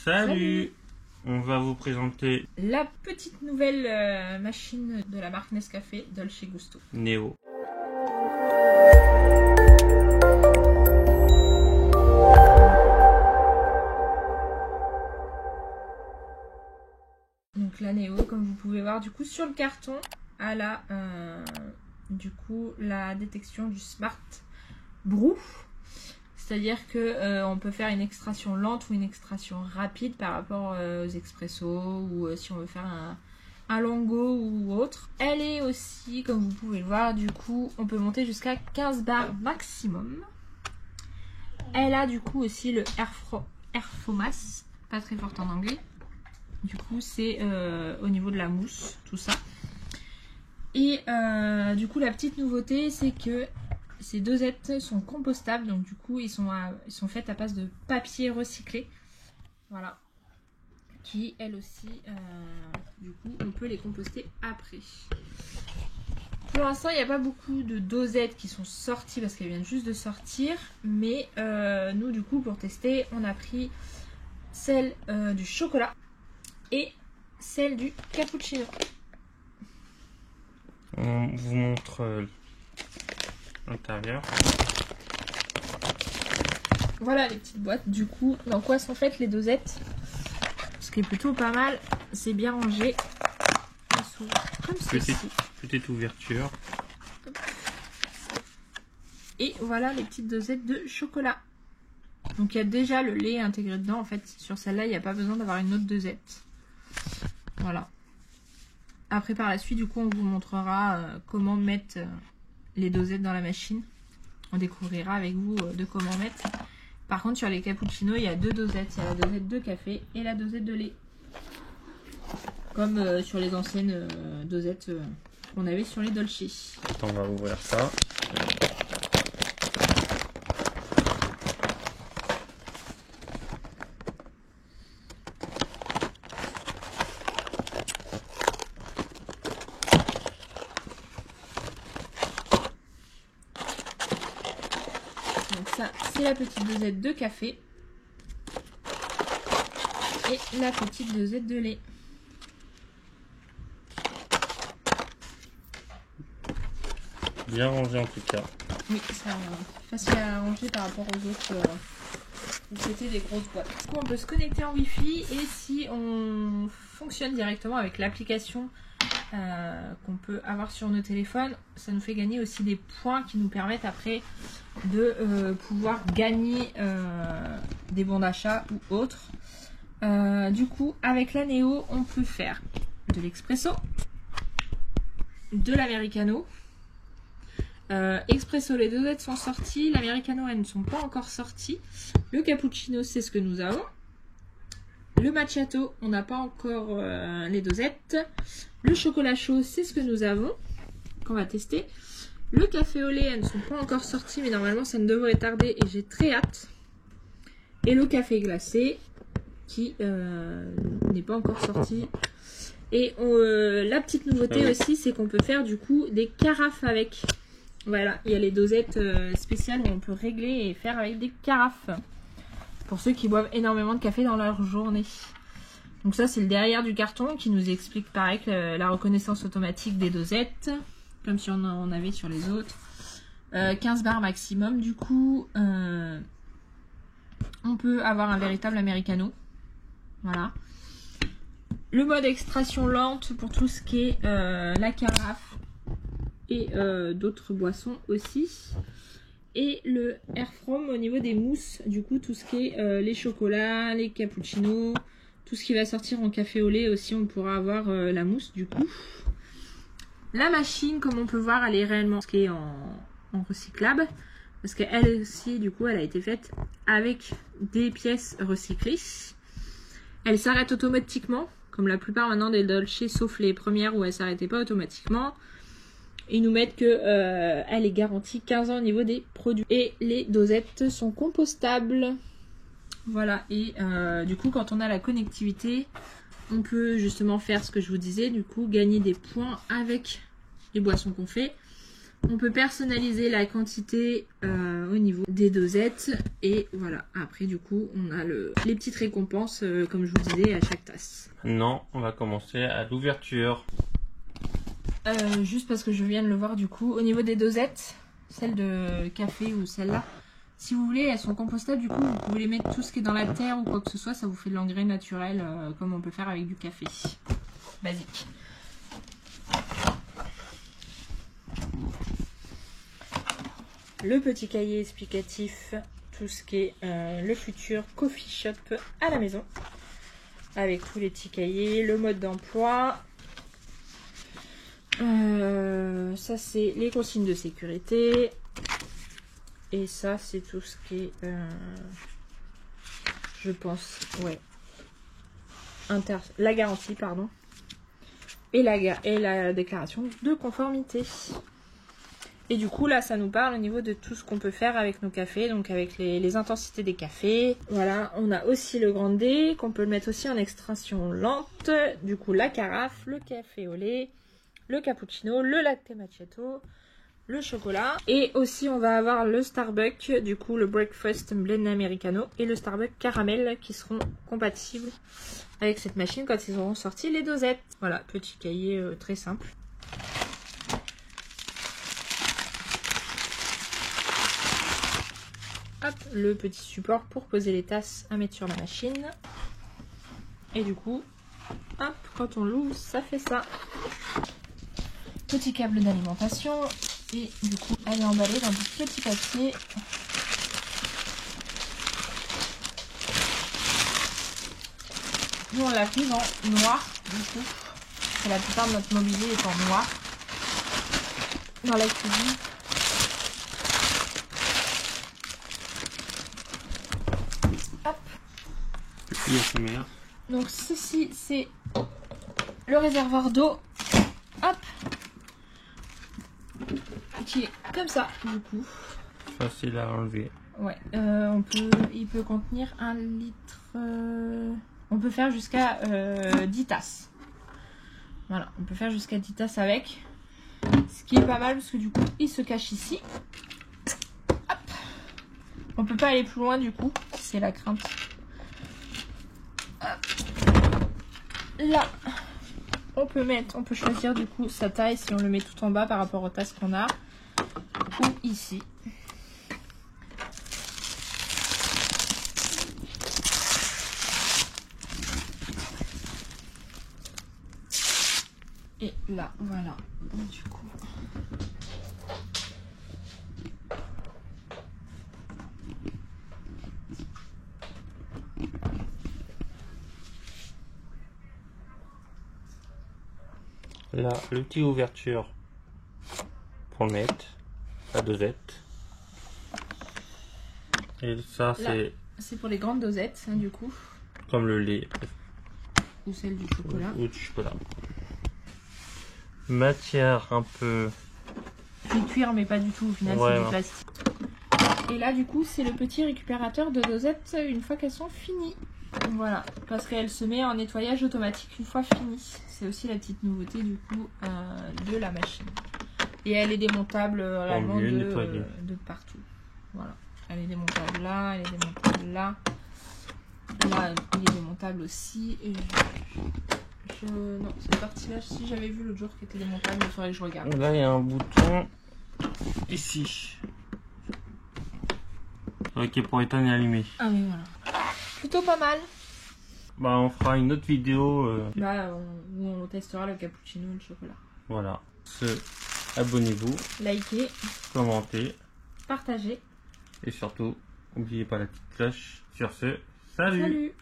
Salut. On va vous présenter la petite nouvelle machine de la marque Nescafé Dolce Gusto. Neo. Donc la Neo, comme vous pouvez voir, du coup sur le carton, elle a du coup la détection du Smart Brew. C'est-à-dire que on peut faire une extraction lente ou une extraction rapide par rapport aux expressos ou si on veut faire un longo ou autre. Elle est aussi, comme vous pouvez le voir, du coup, on peut monter jusqu'à 15 bars maximum. Elle a du coup aussi le Airfomas, pas très forte en anglais. Du coup, c'est au niveau de la mousse, tout ça. Et du coup, la petite nouveauté, c'est que ces dosettes sont compostables, donc du coup ils sont faites à base de papier recyclé, voilà, qui elles aussi, du coup on peut les composter après. Pour l'instant il n'y a pas beaucoup de dosettes qui sont sorties parce qu'elles viennent juste de sortir, mais nous du coup pour tester on a pris celle du chocolat et celle du cappuccino. On vous montre l'intérieur. Voilà les petites boîtes. Du coup, dans quoi sont faites les dosettes? Ce qui est plutôt pas mal, c'est bien rangé. Comme ceci. Petite ouverture. Et voilà les petites dosettes de chocolat. Donc il y a déjà le lait intégré dedans. En fait, sur celle-là, il n'y a pas besoin d'avoir une autre dosette. Voilà. Après, par la suite, du coup, on vous montrera comment mettre les dosettes dans la machine. On découvrira avec vous de comment mettre. Par contre, sur les cappuccinos, il y a deux dosettes. Il y a la dosette de café et la dosette de lait. Comme sur les anciennes dosettes qu'on avait sur les Dolce. On va ouvrir ça. Donc ça, c'est la petite dosette de café et la petite dosette de lait. Bien rangé en tout cas. Oui, c'est facile à ranger par rapport aux autres où c'était des grosses boîtes. Du coup, on peut se connecter en Wi-Fi et si on fonctionne directement avec l'application qu'on peut avoir sur nos téléphones, ça nous fait gagner aussi des points qui nous permettent après de pouvoir gagner des bons d'achat ou autres. Du coup, avec la Neo, on peut faire de l'expresso, de l'americano. Expresso, les dosettes sont sorties, l'americano, elles ne sont pas encore sorties. Le cappuccino, c'est ce que nous avons. Le macchiato, on n'a pas encore les dosettes. Le chocolat chaud, c'est ce que nous avons, qu'on va tester. Le café au lait, elles ne sont pas encore sorties, mais normalement ça ne devrait tarder et j'ai très hâte. Et le café glacé, qui n'est pas encore sorti. Et la petite nouveauté aussi, c'est qu'on peut faire du coup des carafes avec. Voilà, il y a les dosettes spéciales où on peut régler et faire avec des carafes. Pour ceux qui boivent énormément de café dans leur journée. Donc ça, c'est le derrière du carton qui nous explique pareil que la reconnaissance automatique des dosettes. Comme si on en avait sur les autres. 15 bars maximum. Du coup, on peut avoir un véritable americano. Voilà. Le mode extraction lente pour tout ce qui est la carafe et d'autres boissons aussi. Et le Airfrom au niveau des mousses, du coup tout ce qui est les chocolats, les cappuccinos, tout ce qui va sortir en café au lait aussi, on pourra avoir la mousse du coup. La machine, comme on peut voir, elle est réellement ce qui est en recyclable. Parce qu'elle aussi, du coup, elle a été faite avec des pièces recyclées. Elle s'arrête automatiquement, comme la plupart maintenant des Dolce, sauf les premières où elle ne s'arrêtait pas automatiquement. Ils nous mettent que elle est garantie 15 ans au niveau des produits. Et les dosettes sont compostables. Voilà, et du coup, quand on a la connectivité, on peut justement faire ce que je vous disais, du coup, gagner des points avec les boissons qu'on fait. On peut personnaliser la quantité au niveau des dosettes. Et voilà, après du coup, on a les petites récompenses, comme je vous disais, à chaque tasse. Maintenant, on va commencer à l'ouverture. Juste parce que je viens de le voir du coup, au niveau des dosettes, celle de café ou celle-là, si vous voulez, elles sont compostables, du coup, vous pouvez les mettre tout ce qui est dans la terre ou quoi que ce soit, ça vous fait de l'engrais naturel, comme on peut faire avec du café. Basique. Le petit cahier explicatif, tout ce qui est le futur coffee shop à la maison, avec tous les petits cahiers, le mode d'emploi. Ça c'est les consignes de sécurité. Et ça c'est tout ce qui est, je pense, ouais, la garantie, pardon. Et la déclaration de conformité. Et du coup là ça nous parle au niveau de tout ce qu'on peut faire avec nos cafés, donc avec les intensités des cafés. Voilà, on a aussi le grand D qu'on peut le mettre aussi en extraction lente. Du coup la carafe, le café au lait, le cappuccino, le latte macchiato, le chocolat. Et aussi on va avoir le Starbucks, du coup le breakfast blend americano et le Starbucks caramel qui seront compatibles avec cette machine quand ils auront sorti les dosettes. Voilà, petit cahier très simple. Hop, le petit support pour poser les tasses à mettre sur la machine. Et du coup, hop, quand on l'ouvre, ça fait ça. Petit câble d'alimentation. Et du coup, elle est emballée dans du petit papier. Nous, on l'a prise en noir, du coup. Parce que la plupart de notre mobilier est en noir. Dans la cuisine. Hop. Petit ASMR. Donc ceci c'est le réservoir d'eau. Hop. Qui est comme ça du coup. Facile à enlever. Ouais. Il peut contenir 1 litre. On peut faire jusqu'à 10 tasses. Voilà, on peut faire jusqu'à 10 tasses avec. Ce qui est pas mal parce que du coup il se cache ici. Hop. On peut pas aller plus loin du coup. C'est la crainte. Là, on peut choisir du coup sa taille si on le met tout en bas par rapport aux tasses qu'on a, ou ici. Et là, voilà, du coup. Là, le petit ouverture pour le mettre, la dosette. Et ça, c'est pour les grandes dosettes, hein, du coup. Comme le lait. Ou celle du chocolat. Ou du chocolat. Matière un peu... Du cuir, mais pas du tout, au final, ouais, c'est du plastique. Et là, du coup, c'est le petit récupérateur de dosettes une fois qu'elles sont finies. Voilà, parce qu'elle se met en nettoyage automatique une fois finie. C'est aussi la petite nouveauté du coup de la machine. Et elle est démontable réellement de partout. Voilà, elle est démontable là, elle est démontable là. Là, elle est démontable aussi. Et non, cette partie-là, si j'avais vu l'autre jour qui était démontable, il faudrait que je regarde. Là, il y a un bouton ici. Qui est pour éteindre et allumer. Ah oui, voilà. Plutôt pas mal. Bah, on fera une autre vidéo. Là, où on testera le cappuccino et le chocolat. Voilà. Abonnez-vous. Likez. Commentez. Partagez. Et surtout, n'oubliez pas la petite cloche. Sur ce, salut.